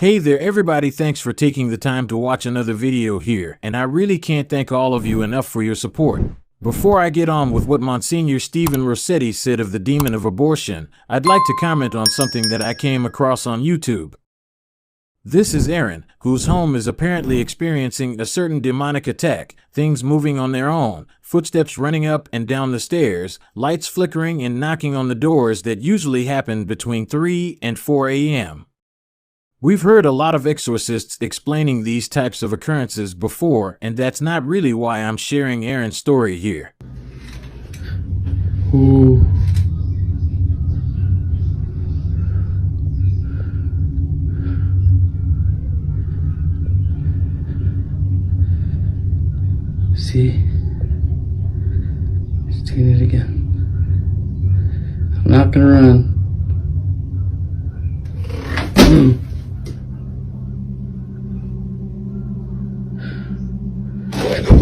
Hey there everybody, thanks for taking the time to watch another video here, and I really can't thank all of you enough for your support. Before I get on with what Monsignor Stephen Rossetti said of the demon of abortion, I'd like to comment on something that I came across on YouTube. This is Aaron, whose home is apparently experiencing a certain demonic attack, things moving on their own, footsteps running up and down the stairs, lights flickering and knocking on the doors that usually happen between 3 and 4 a.m. We've heard a lot of exorcists explaining these types of occurrences before, and that's not really why I'm sharing Aaron's story here. Ooh. See? He's doing it again. I'm not gonna run.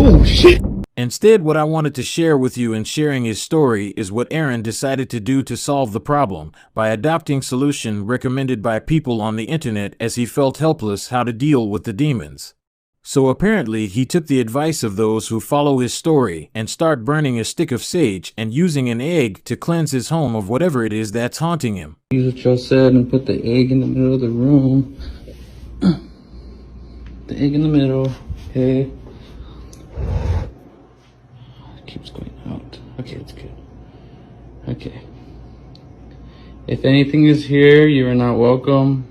Oh, shit. Instead, what I wanted to share with you in sharing his story is what Aaron decided to do to solve the problem by adopting solution recommended by people on the internet as he felt helpless how to deal with the demons. So apparently he took the advice of those who follow his story and start burning a stick of sage and using an egg to cleanse his home of whatever it is that's haunting him. Use what y'all said and put the egg in the middle of the room. The egg in the middle. Okay. It keeps going out. Okay, it's good. Okay. If anything is here, you are not welcome.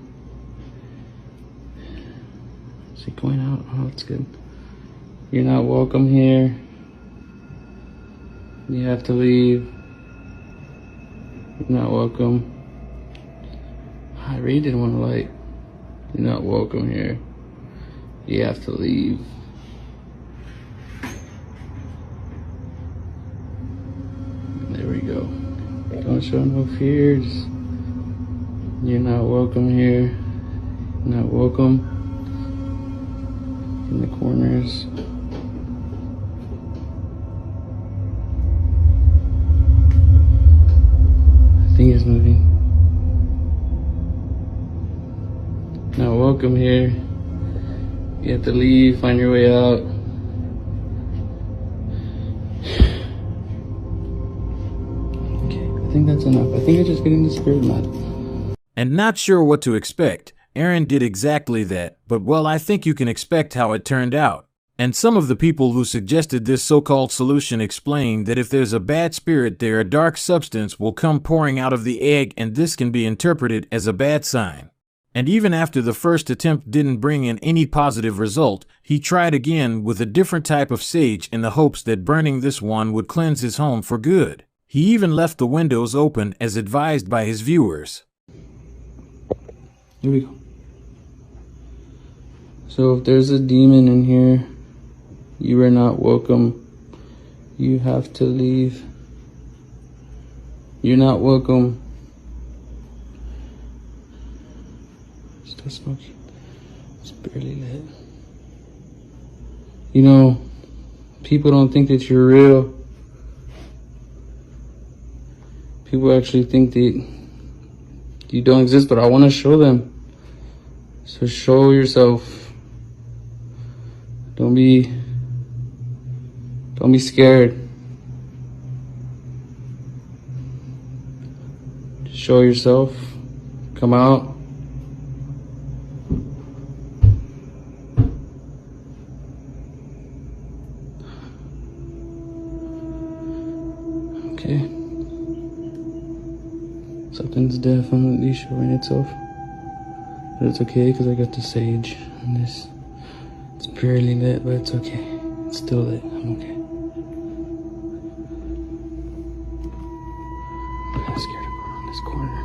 Is it going out? Oh, it's good. You're not welcome here. You have to leave. You're not welcome. I really didn't want to light. You're not welcome here. You have to leave. There we go. Don't show no fears. You're not welcome here. You're not welcome. In the corners. The thing is moving. Not welcome here. You have to leave, find your way out. Okay, I think that's enough. I think I'm just getting the spirit mad. And not sure what to expect, Aaron did exactly that, but well, I think you can expect how it turned out. And some of the people who suggested this so-called solution explained that if there's a bad spirit there, a dark substance will come pouring out of the egg, and this can be interpreted as a bad sign. And even after the first attempt didn't bring in any positive result, he tried again with a different type of sage in the hopes that burning this one would cleanse his home for good. He even left the windows open as advised by his viewers. Here we go. So if there's a demon in here, you are not welcome. You have to leave. You're not welcome. Still smoking. It's barely lit. You know, people don't think that you're real. People actually think that you don't exist, but I want to show them. So show yourself. Don't be scared. Just show yourself. Come out. Okay. Something's definitely showing itself. But it's okay because I got the sage and this. It's barely lit, but it's okay. It's still lit. I'm okay. I'm scared to go around this corner.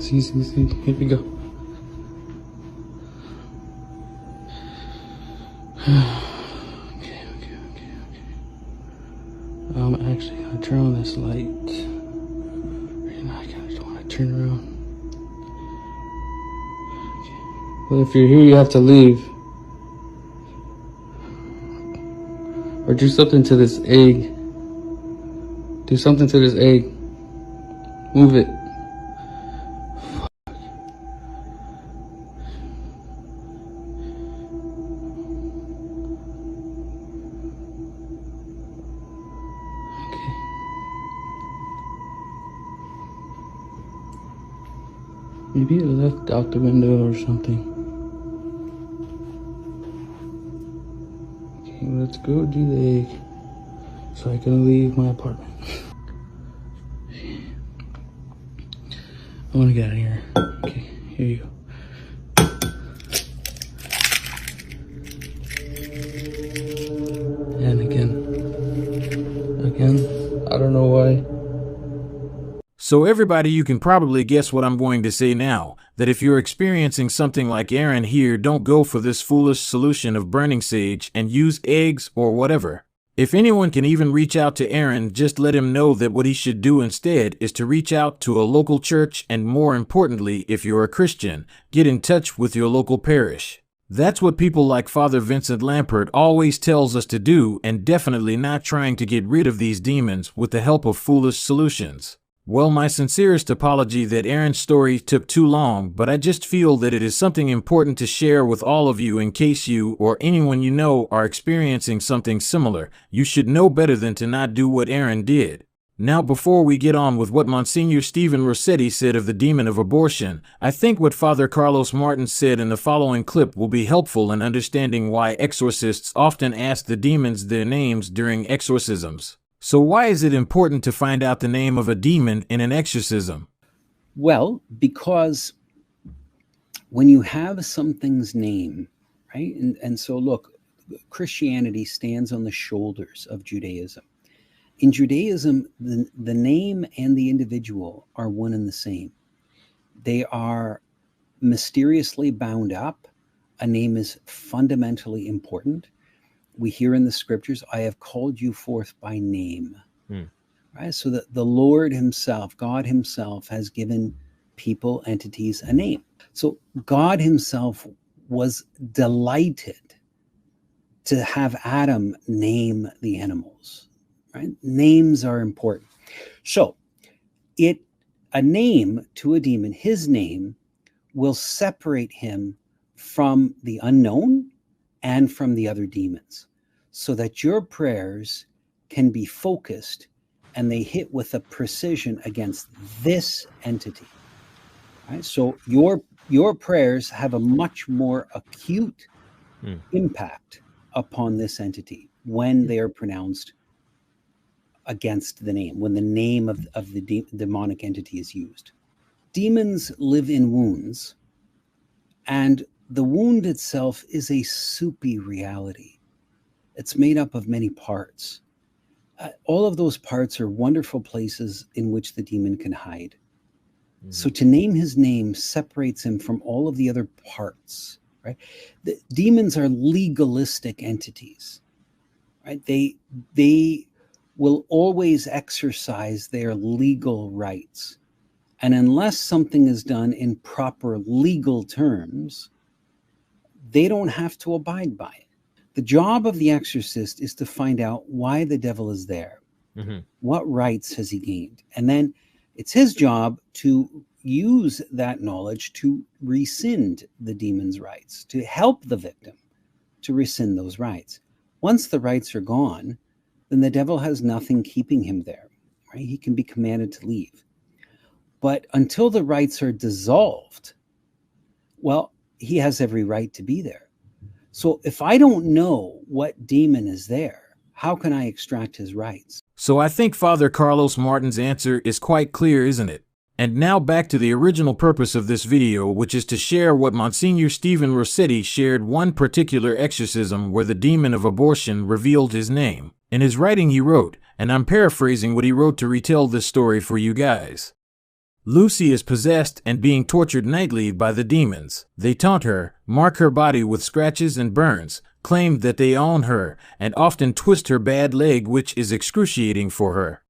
See. Here we go. Okay. I'm actually gonna turn on this light. Right now, I kinda don't wanna turn around. Well, if you're here, you have to leave. Or do something to this egg. Do something to this egg. Move it. Okay. Maybe it left out the window or something. Okay, let's go do the egg so I can leave my apartment. I want to get out of here. Okay, here you go. And again, I don't know why. So everybody, you can probably guess what I'm going to say now, that if you're experiencing something like Aaron here, don't go for this foolish solution of burning sage and use eggs or whatever. If anyone can even reach out to Aaron, just let him know that what he should do instead is to reach out to a local church, and more importantly, if you're a Christian, get in touch with your local parish. That's what people like Father Vincent Lampert always tells us to do, and definitely not trying to get rid of these demons with the help of foolish solutions. Well, my sincerest apology that Aaron's story took too long, but I just feel that it is something important to share with all of you in case you or anyone you know are experiencing something similar. You should know better than to not do what Aaron did. Now, before we get on with what Monsignor Stephen Rossetti said of the demon of abortion, I think what Father Carlos Martin said in the following clip will be helpful in understanding why exorcists often ask the demons their names during exorcisms. So why is it important to find out the name of a demon in an exorcism? Well, because when you have something's name, right? And so look, Christianity stands on the shoulders of Judaism. In Judaism, the name and the individual are one and the same. They are mysteriously bound up. A name is fundamentally important. We hear in the scriptures, I have called you forth by name. Right? So that the Lord himself, God himself, has given people, entities a name. So God himself was delighted to have Adam name the animals. Right? Names are important. So a name to a demon, his name, will separate him from the unknown and from the other demons, so that your prayers can be focused and they hit with a precision against this entity. Right? So your prayers have a much more acute impact upon this entity when they are pronounced against the name, when the name of the demonic entity is used. Demons live in wounds, and the wound itself is a soupy reality. It's made up of many parts. All of those parts are wonderful places in which the demon can hide. So to name his name separates him from all of the other parts, right? The demons are legalistic entities, right? They will always exercise their legal rights. And unless something is done in proper legal terms, they don't have to abide by it. The job of the exorcist is to find out why the devil is there. What rights has he gained? And then it's his job to use that knowledge to rescind the demon's rights, to help the victim to rescind those rights. Once the rights are gone, then the devil has nothing keeping him there, right? He can be commanded to leave. But until the rights are dissolved, well, he has every right to be there. So if I don't know what demon is there, how can I extract his rights? So I think Father Carlos Martin's answer is quite clear, isn't it? And now back to the original purpose of this video, which is to share what Monsignor Stephen Rossetti shared one particular exorcism where the demon of abortion revealed his name. In his writing he wrote, and I'm paraphrasing what he wrote to retell this story for you guys. Lucy is possessed and being tortured nightly by the demons. They taunt her, mark her body with scratches and burns, claim that they own her, and often twist her bad leg, which is excruciating for her.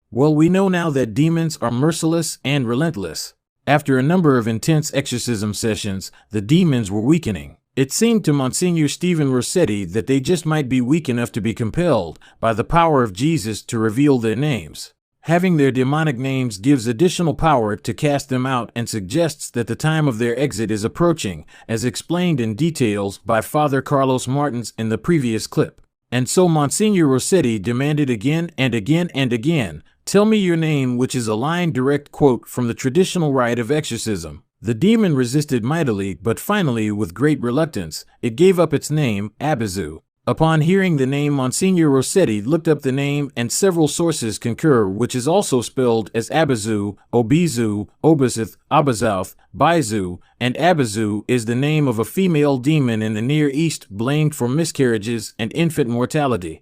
Well, we know now that demons are merciless and relentless. After a number of intense exorcism sessions, the demons were weakening. It seemed to Monsignor Stephen Rossetti that they just might be weak enough to be compelled by the power of Jesus to reveal their names. Having their demonic names gives additional power to cast them out and suggests that the time of their exit is approaching, as explained in details by Father Carlos Martins in the previous clip. And so Monsignor Rossetti demanded again and again and again, "Tell me your name," which is a line direct quote from the traditional rite of exorcism. The demon resisted mightily, but finally, with great reluctance, it gave up its name, Abizu. Upon hearing the name, Monsignor Rossetti looked up the name, and several sources concur, which is also spelled as Abizu, Obizu, Obisith, Abazouth, Baizu, and Abizu is the name of a female demon in the Near East blamed for miscarriages and infant mortality.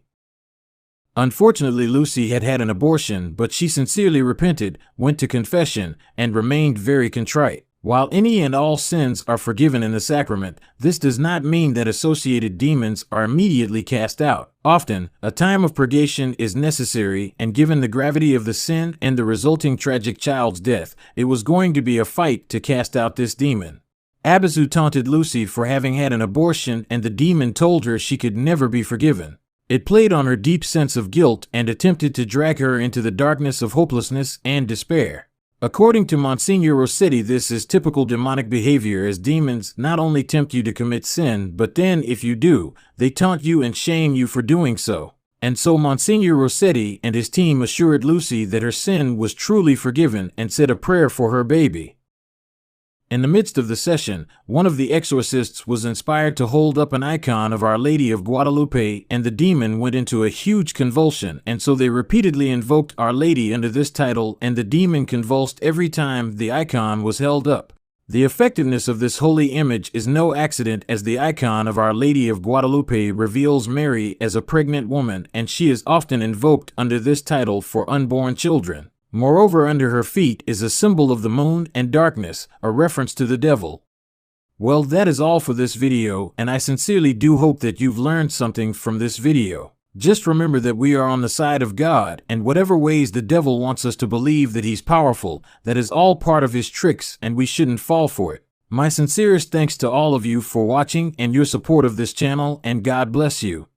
Unfortunately, Lucy had had an abortion, but she sincerely repented, went to confession, and remained very contrite. While any and all sins are forgiven in the sacrament, this does not mean that associated demons are immediately cast out. Often, a time of purgation is necessary, and given the gravity of the sin and the resulting tragic child's death, it was going to be a fight to cast out this demon. Abizu taunted Lucy for having had an abortion, and the demon told her she could never be forgiven. It played on her deep sense of guilt and attempted to drag her into the darkness of hopelessness and despair. According to Monsignor Rossetti, this is typical demonic behavior, as demons not only tempt you to commit sin, but then, if you do, they taunt you and shame you for doing so. And so Monsignor Rossetti and his team assured Lucy that her sin was truly forgiven and said a prayer for her baby. In the midst of the session, one of the exorcists was inspired to hold up an icon of Our Lady of Guadalupe, and the demon went into a huge convulsion, and so they repeatedly invoked Our Lady under this title, and the demon convulsed every time the icon was held up. The effectiveness of this holy image is no accident, as the icon of Our Lady of Guadalupe reveals Mary as a pregnant woman, and she is often invoked under this title for unborn children. Moreover, under her feet is a symbol of the moon and darkness, a reference to the devil. Well, that is all for this video, and I sincerely do hope that you've learned something from this video. Just remember that we are on the side of God, and whatever ways the devil wants us to believe that he's powerful, that is all part of his tricks, and we shouldn't fall for it. My sincerest thanks to all of you for watching and your support of this channel, and God bless you.